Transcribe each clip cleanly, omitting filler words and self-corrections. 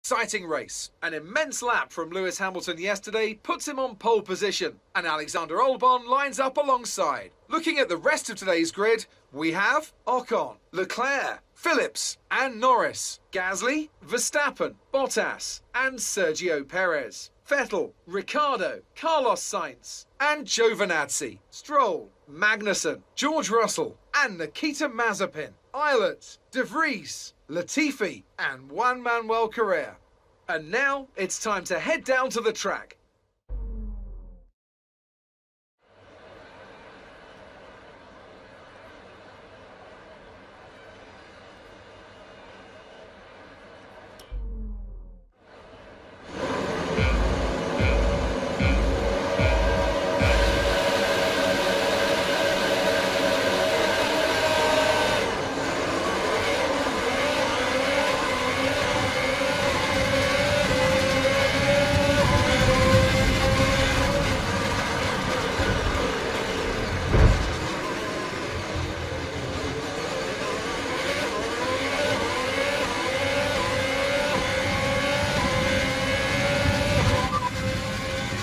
Exciting race. An immense lap from Lewis Hamilton yesterday puts him on pole position, and Alexander Albon lines up alongside. Looking at the rest of today's grid, we have Ocon, Leclerc, Phillips and Norris, Gasly, Verstappen, Bottas and Sergio Perez, Vettel, Ricciardo, Carlos Sainz and Giovinazzi, Stroll, Magnussen, George Russell and Nikita Mazepin, Eilert, De Vries, Latifi and Juan Manuel Correa. And now it's time to head down to the track.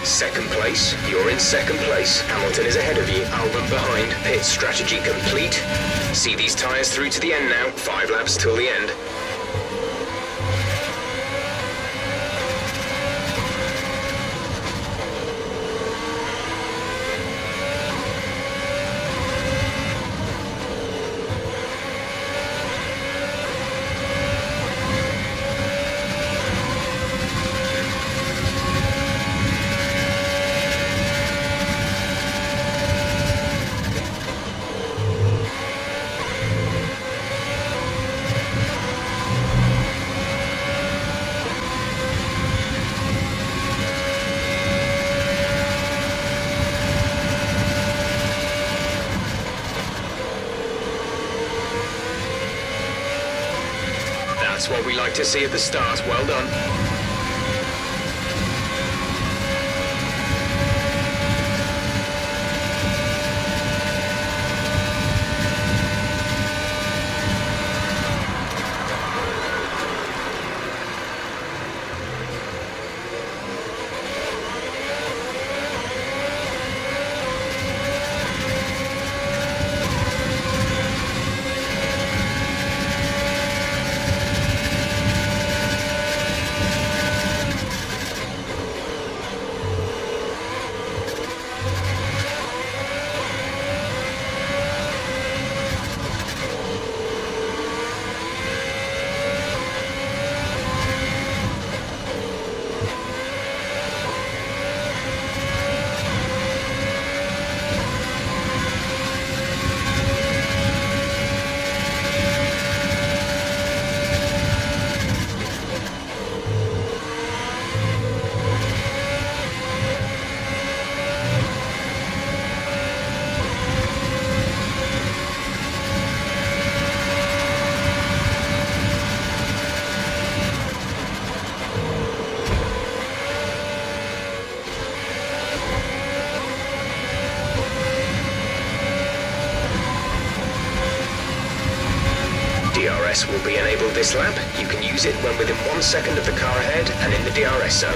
Second place, you're in second place. Hamilton is ahead of you, Albon behind. Pit strategy complete. See these tyres through to the end now. 5 laps till the end. That's what we like to see at the start. Well done. DRS will be enabled this lap. You can use it when within 1 second of the car ahead and in the DRS zone.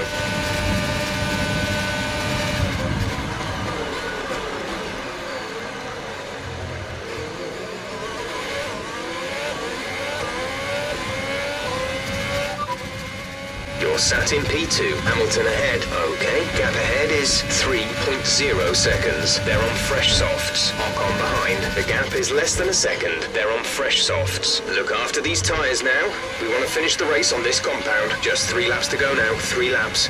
You're sat in P2, Hamilton ahead. Okay, gap ahead is 3.0 seconds. They're on fresh softs. Ocon behind. The gap is less than a second. They're on fresh softs. Look after these tyres now. We want to finish the race on this compound. Just 3 laps to go now. 3 laps.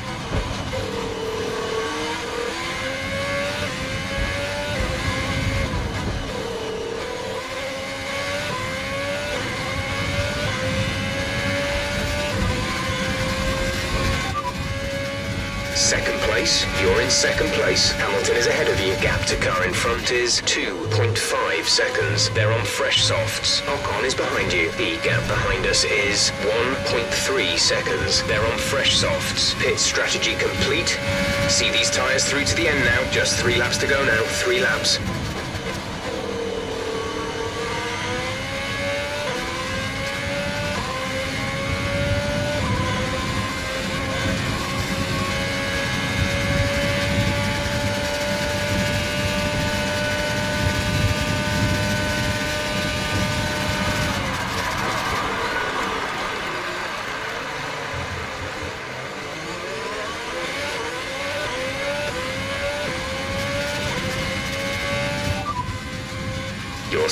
Second place, you're in second place. Hamilton is ahead of you. Gap to car in front is 2.5 seconds. They're on fresh softs. Ocon is behind you. The gap behind us is 1.3 seconds. They're on fresh softs. Pit strategy complete. See these tyres through to the end now. Just 3 laps to go now. 3 laps.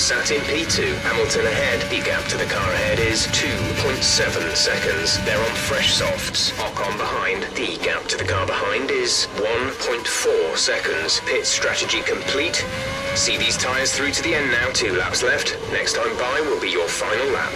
sat in P2. Hamilton ahead. The gap to the car ahead is 2.7 seconds. They're on fresh softs. Ocon behind. The gap to the car behind is 1.4 seconds. Pit strategy complete. See these tyres through to the end now. 2 laps left. Next time by will be your final lap.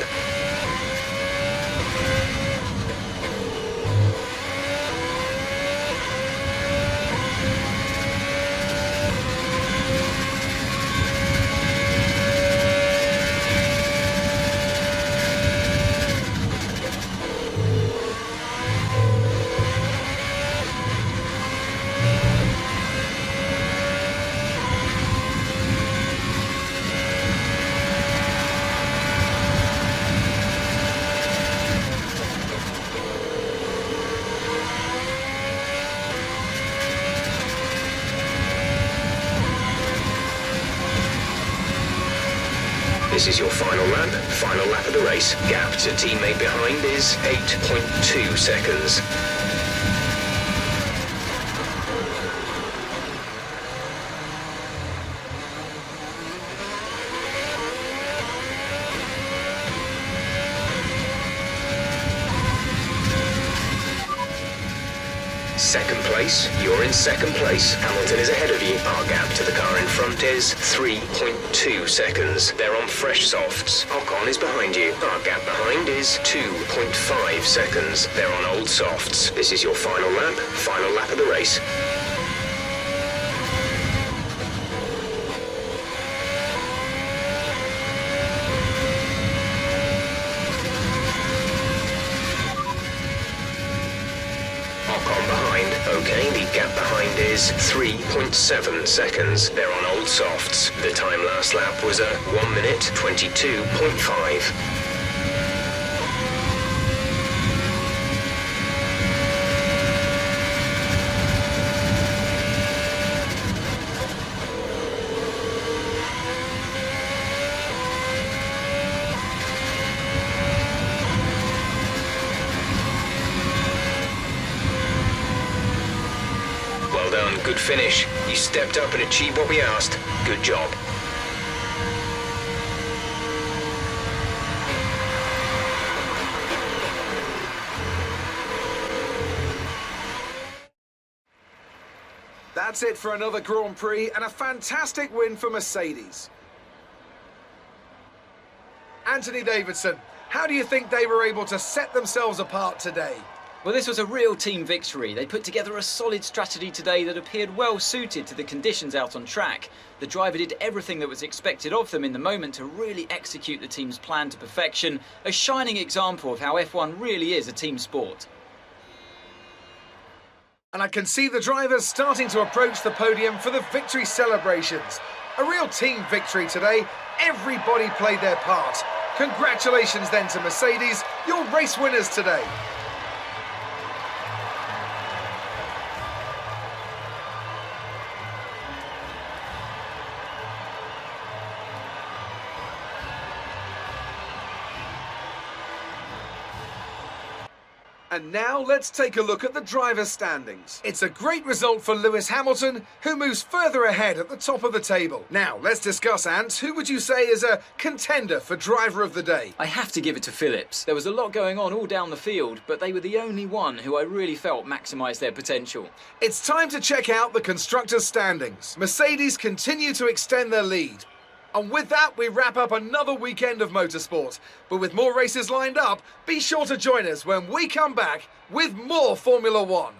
This is your final lap of the race. Gap to teammate behind is 8.2 seconds. Second place, you're in second place. Hamilton is ahead of you. Our gap to the car in front is 3.2 seconds. They're on fresh softs. Ocon is behind you. Our gap behind is 2.5 seconds. They're on old softs. This is your final lap of the race. Ocon behind. Okay, the gap behind is 3.7 seconds. They're on old softs. The time last lap was a 1 minute 22.5. Well done, good finish. You stepped up and achieved what we asked. Good job. That's it for another Grand Prix and a fantastic win for Mercedes. Anthony Davidson, how do you think they were able to set themselves apart today? Well, this was a real team victory. They put together a solid strategy today that appeared well suited to the conditions out on track. The driver did everything that was expected of them in the moment to really execute the team's plan to perfection, a shining example of how F1 really is a team sport. And I can see the drivers starting to approach the podium for the victory celebrations. A real team victory today. Everybody played their part. Congratulations then to Mercedes, your race winners today. And now let's take a look at the driver's standings. It's a great result for Lewis Hamilton, who moves further ahead at the top of the table. Now, let's discuss, Ant, who would you say is a contender for driver of the day? I have to give it to Phillips. There was a lot going on all down the field, but they were the only one who I really felt maximised their potential. It's time to check out the constructors' standings. Mercedes continue to extend their lead. And with that, we wrap up another weekend of motorsport. But with more races lined up, be sure to join us when we come back with more Formula One.